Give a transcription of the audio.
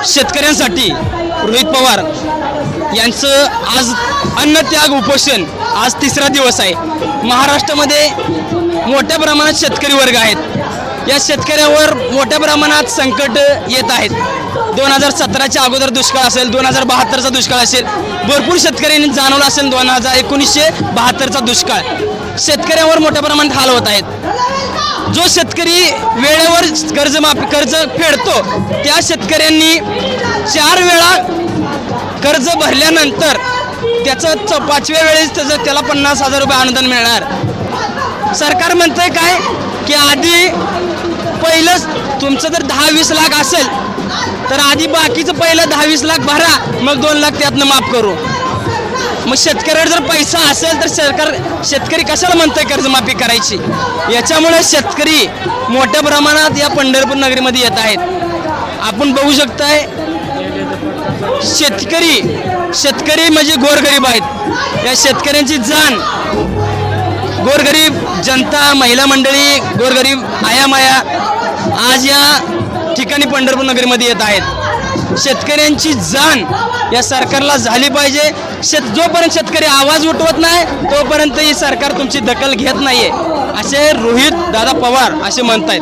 शेतकऱ्यांसाठी रोहित पवार यांचं आज अन्नत्याग उपोषण आज तिसरा दिवस आहे। महाराष्ट्रामध्ये मोठ्या प्रमाणात शेतकरी वर्ग आहेत। या शेतकऱ्यावर मोठ्या प्रमाणात संकट येत आहेत। 2017च्या अगोदर दुष्काळ असेल, 2072चा दुष्काळ असेल, भरपूर शेतकऱ्यांनी जाणवलं असेल 1972चा दुष्काळ। शेतकऱ्यावर मोठ्या प्रमाणात हाल होत आहेत। जो शेतकरी वेळेवर कर्ज फेडतो त्या शेतकऱ्यांनी 4 वेळा कर्ज भरल्यानंतर त्याचं 5व्या वेळेस त्याला 50,000 रुपये अनुदान मिळणार। सरकार म्हणतंय काय की आधी पहिलंच तुमचं जर 10-20 लाख असेल तर आधी बाकीचं पहिलं 10-20 लाख भरा, मग 2 लाख त्यातनं माफ करू। मग शेतकऱ्यावर जर पैसा असेल तर शेतकरी कशाला म्हणतंय कर्जमाफी करायची? याच्यामुळे शेतकरी मोठ्या प्रमाणात या पंढरपूर नगरीमध्ये येत आहेत। आपण बघू शकताय शेतकरी म्हणजे गोरगरीब आहेत। या शेतकऱ्यांची जाण गोरगरीब जनता, महिला मंडळी, गोरगरीब आयामाया आज या ठिकाणी पंढरपूर नगरीमध्ये येत आहेत। शेतकऱ्यांची जाण या सरकारला झाली पाहिजे। जोपर्यंत शेतकरी आवाज उठवत नाही तोपर्यंत ही सरकार तुमची दखल घेत नाहीये, असे रोहित दादा पवार असे म्हणतायत।